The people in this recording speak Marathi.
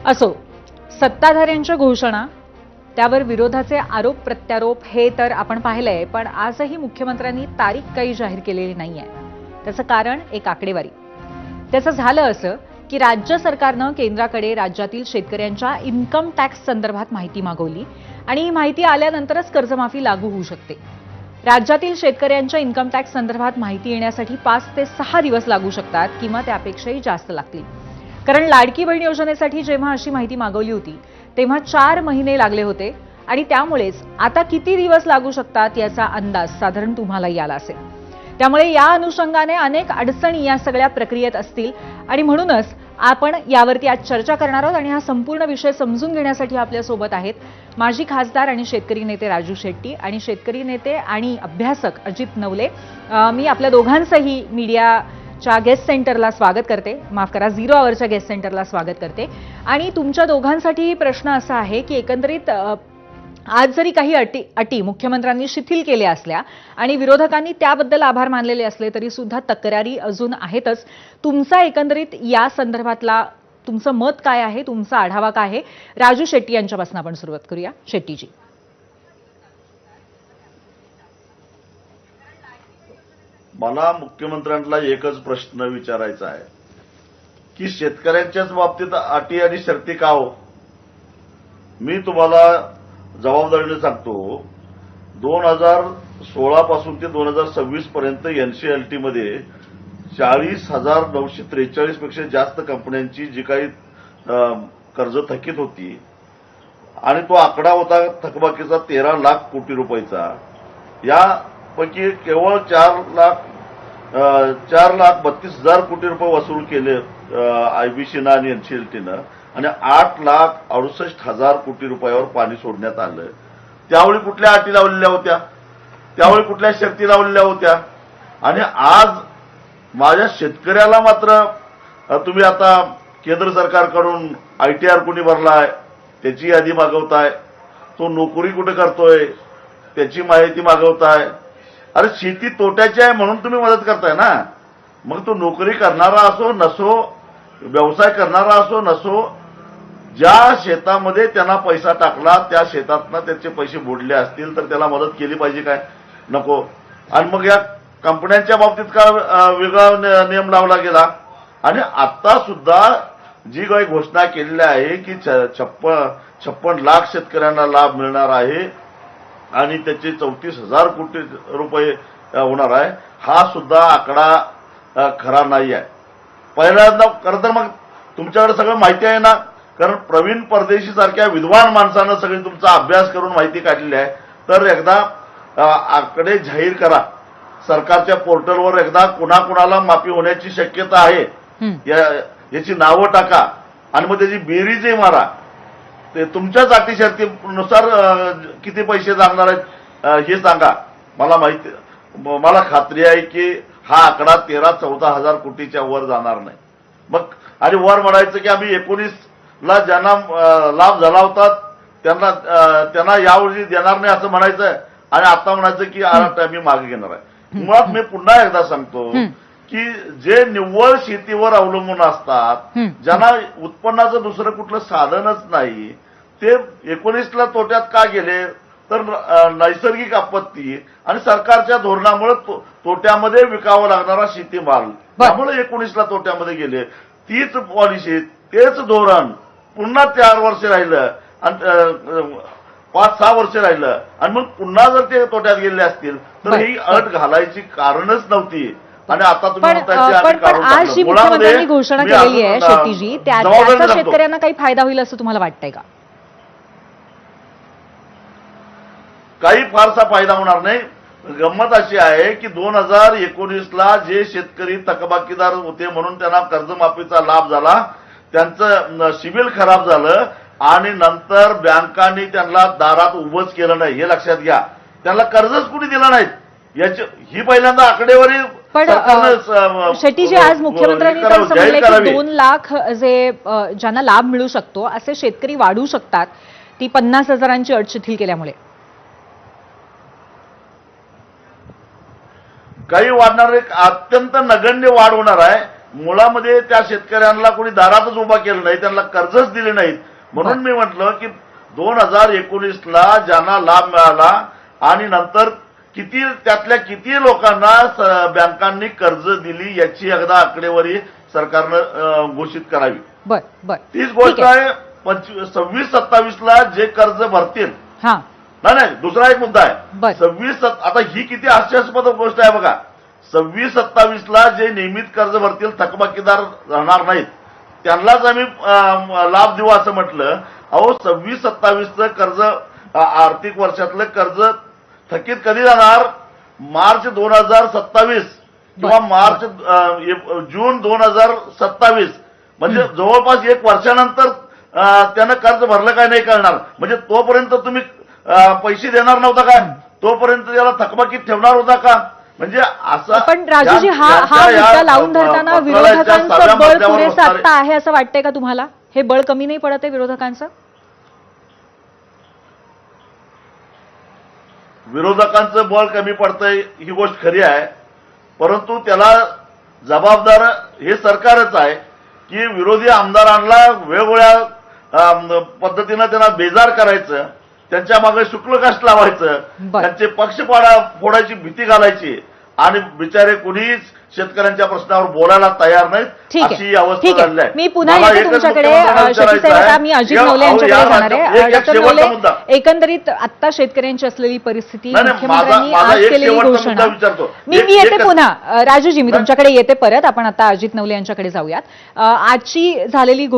असो, सत्ताधाऱ्यांच्या घोषणा, त्यावर विरोधाचे आरोप प्रत्यारोप हे तर आपण पाहिलंय, पण आजही मुख्यमंत्र्यांनी तारीख काही जाहीर केलेली नाहीये. त्याचं कारण एक आकडेवारी. त्याचं झालं असं की राज्य सरकारनं केंद्राकडे राज्यातील शेतकऱ्यांच्या इन्कम टॅक्स संदर्भात माहिती मागवली आणि ही माहिती आल्यानंतरच कर्जमाफी लागू होऊ शकते. राज्यातील शेतकऱ्यांच्या इन्कम टॅक्स संदर्भात माहिती येण्यासाठी 5 ते 6 दिवस लागू शकतात किंवा त्यापेक्षाही जास्त लागतील. कारण लाडकी बहीण योजनेसाठी जेव्हा अशी माहिती मागवली होती तेव्हा 4 महिने लागले होते आणि त्यामुळेच आता किती दिवस लागू शकतात याचा अंदाज साधारण तुम्हालाही आला असेल. त्यामुळे या अनुषंगाने अनेक अडचणी या सगळ्या प्रक्रियेत असतील आणि म्हणूनच आपण यावरती आज चर्चा करणार आहोत. आणि हा संपूर्ण विषय समजून घेण्यासाठी आपल्यासोबत आहेत माजी खासदार आणि शेतकरी नेते राजू शेट्टी आणि शेतकरी नेते आणि अभ्यासक अजित नवले. मी आपल्या दोघांचंही मीडियाच्या गेस्ट सेंटरला स्वागत करते, माफ करा, 0 आवरच्या गेस्ट सेंटरला स्वागत करते. आणि तुमच्या दोघांसाठी प्रश्न असा आहे की एकंदरीत आज जरी काही अटी मुख्यमंत्र्यांनी शिथिल केल्या असल्या आणि विरोधकांनी त्याबद्दल आभार मानलेले असले तरी सुद्धा तक्रारी अजून आहेतच. तुमचा एकंदरीत या संदर्भातला तुमचं मत काय आहे, तुमचा आढावा काय आहे? राजू शेट्टी यांच्यापासून आपण सुरुवात करूया. शेट्टीजी, मला मुख्यमंत्र्यांना एकच प्रश्न विचारायचा आहे की शेतकऱ्यांच्याच बाबतीत अटी आणि शर्ती का हो? मी तुम्हाला जबाबदारीने सांगतो, 2016 पासून ते 2026 पर्यंत एनसीएलटी मध्ये 40,943 पेक्षा जास्त कंपन्यांची जी काही कर्ज थकीत होती आणि तो आकडा होता थकबाकीचा 13 लाख कोटी रुपयाचा. यापैकी केवळ 4,32,000 कोटी रुपये वसूल केले आयबीसीनं आणि एनसीएलटीनं आणि 8,68,000 कोटी रुपयावर पाणी सोडण्यात आलं. त्यावेळी कुठल्या अटी लावलेल्या होत्या? त्यावेळी कुठल्या शर्ती लावलेल्या होत्या? आणि आज माझ्या शेतकऱ्याला मात्र तुम्ही आता केंद्र सरकारकडून आयटीआर कुणी भरलाय त्याची यादी मागवताय, तो नोकरी कुठे करतोय त्याची माहिती मागवताय. अरे शेती तोट्याची आहे म्हणून तुम्ही मदत करताय ना. मग तो नोकरी करणारा असो नसो, व्यवसाय करणारा असो नसो, ज्या शेतामध्ये त्यांना पैसा टाकला त्या शेतातनं त्याचे पैसे बुडले असतील तर त्याला मदत केली पाहिजे काय? नको. आणि मग या कंपन्यांच्या बाबतीत का वेगळा नियम लावला गेला? आणि आता सुद्धा जी काही घोषणा केलेली आहे की 56 लाख शेतकऱ्यांना लाभ मिळणार आहे आणि त्याचे 34,000 कोटी रुपये होणार आहे, हा सुद्धा आकडा खरा नाही आहे. पहिल्यांदा खरं तर मग तुमच्याकडे सगळं माहिती आहे ना, कारण प्रवीण परदेशी सारख्या विद्वान माणसानं सगळी तुमचा अभ्यास करून माहिती काढलेली आहे. तर एकदा आकडे जाहीर करा सरकारच्या पोर्टलवर, एकदा कुणाकुणाला माफी होण्याची शक्यता आहे याची नावं टाका आणि मग त्याची बेरीजही मारा. ते तुमच्याच अटी शर्तीनुसार किती पैसे लागणार आहेत हे सांगा. मला खात्री आहे की हा आकडा 13-14 हजार कोटीच्या वर जाणार नाही. मग आणि वर म्हणायचं की आम्ही 19ला ज्यांना लाभ झाला होता त्यांना यावर्षी देणार नाही असं म्हणायचं आणि आता म्हणायचं की आम्ही मागे घेणार आहे. मुळात मी पुन्हा एकदा सांगतो की जे निव्वळ शेतीवर अवलंबून असतात, ज्यांना उत्पन्नाचं दुसरं कुठलं साधनच नाही, ते 19ला तोट्यात का गेले? तर नैसर्गिक आपत्ती आणि सरकारच्या धोरणामुळे तोट्यामध्ये विकावं लागणारा शेतीमाल, त्यामुळे 19ला तोट्यामध्ये गेले. तीच पॉलिसी, तेच धोरण पुन्हा 4 वर्ष राहिलं आणि 5-6 वर्ष राहिलं आणि मग पुन्हा जर ते तोट्यात गेले असतील तर ही अट घालायची कारणच नव्हती. आणि आता तुम्ही आज जी मुख्यमंत्र्यांनी घोषणा केलेली आहे शेट्टीजी, त्याचा शेतकऱ्यांना काही फायदा होईल असं तुम्हाला वाटतंय का? काही फारसा फायदा होणार नाही. गंमत अशी आहे की 2019ला जे शेतकरी थकबाकीदार होते म्हणून त्यांना कर्जमाफीचा लाभ झाला, त्यांचं सिबिल खराब झालं आणि नंतर बँकांनी त्यांना दारात उभंच केलं नाही, हे लक्षात घ्या. त्यांना कर्जच कुणी दिलं नाही याची ही पहिल्यांदा आकडेवारी. पण शेट्टीजी, आज मुख्यमंत्र्यांनी तर सांगितले की 2 लाख जे ज्यांना लाभ मिळू शकतो असे शेतकरी वाढू शकतात ती 50,000ची अट शिथिल केल्यामुळे. काही वाढणार, एक अत्यंत नगण्य वाढ होणार आहे. मुळामध्ये त्या शेतकऱ्यांना कोणी दारातच उभा केलं नाही, त्यांना कर्जच दिले नाहीत. म्हणून मी म्हटलं की 2019ला ज्यांना लाभ मिळाला आणि नंतर त्यातल्या किती लोकांना बँकांनी कर्ज दिली याची एकदा आकडेवारी सरकारनं घोषित करावी. बर बर तीच गोष्ट आहे 26-27ला जे कर्ज भरतील. हा नाही, दुसरा एक मुद्दा बर. आहे 26 आता ही किती हास्यास्पद गोष्ट आहे बघा. 26-27ला जे नियमित कर्ज भरतील, थकबाकीदार राहणार नाहीत, त्यांनाच आम्ही लाभ देऊ असं म्हटलं. अहो 26-27चं कर्ज आर्थिक वर्षातलं कर्ज थकीत कधी जाणार? मार्च 2027 किंवा जून 2027, म्हणजे जवळपास 1 वर्षानंतर त्यानं कर्ज भरलं काय नाही कळणार. म्हणजे तोपर्यंत तुम्ही पैसे देणार नव्हता का? तोपर्यंत त्याला थकबाकीत ठेवणार होता का? म्हणजे असं. पण राजूजी हा मुद्दा लावून धरताना विरोधकांचं बळ पुरेसं आता आहे असं वाटतंय का तुम्हाला? हे बळ कमी नाही पडत आहे विरोधकांचं? विरोधकांचं बळ कमी पडतंय ही गोष्ट खरी आहे, परंतु त्याला जबाबदार हे सरकारच आहे की विरोधी आमदारांना वेगवेगळ्या पद्धतीनं त्यांना बेजार करायचं, त्यांच्या मागे शुक्लकाष्ट लावायचं, त्यांचे पक्ष फोडायची भीती घालायची आणि बिचारे कुणीच शेतकऱ्यांच्या प्रश्नावर बोलायला तयार नाहीत, अशी अवस्था झाली आहे. मी पुन्हा येते तुमच्याकडे. शशीसेवक मी अजित नवले यांच्याकडे जाणार आहे. डॉक्टर नवले, एकंदरीत आता शेतकऱ्यांची असलेली परिस्थिती, मुख्यमंत्र्यांनी आज केलेली घोषणा. मी येते पुन्हा. राजूजी मी तुमच्याकडे येते परत. आपण आता अजित नवले यांच्याकडे जाऊयात. आजची झालेली घोषणा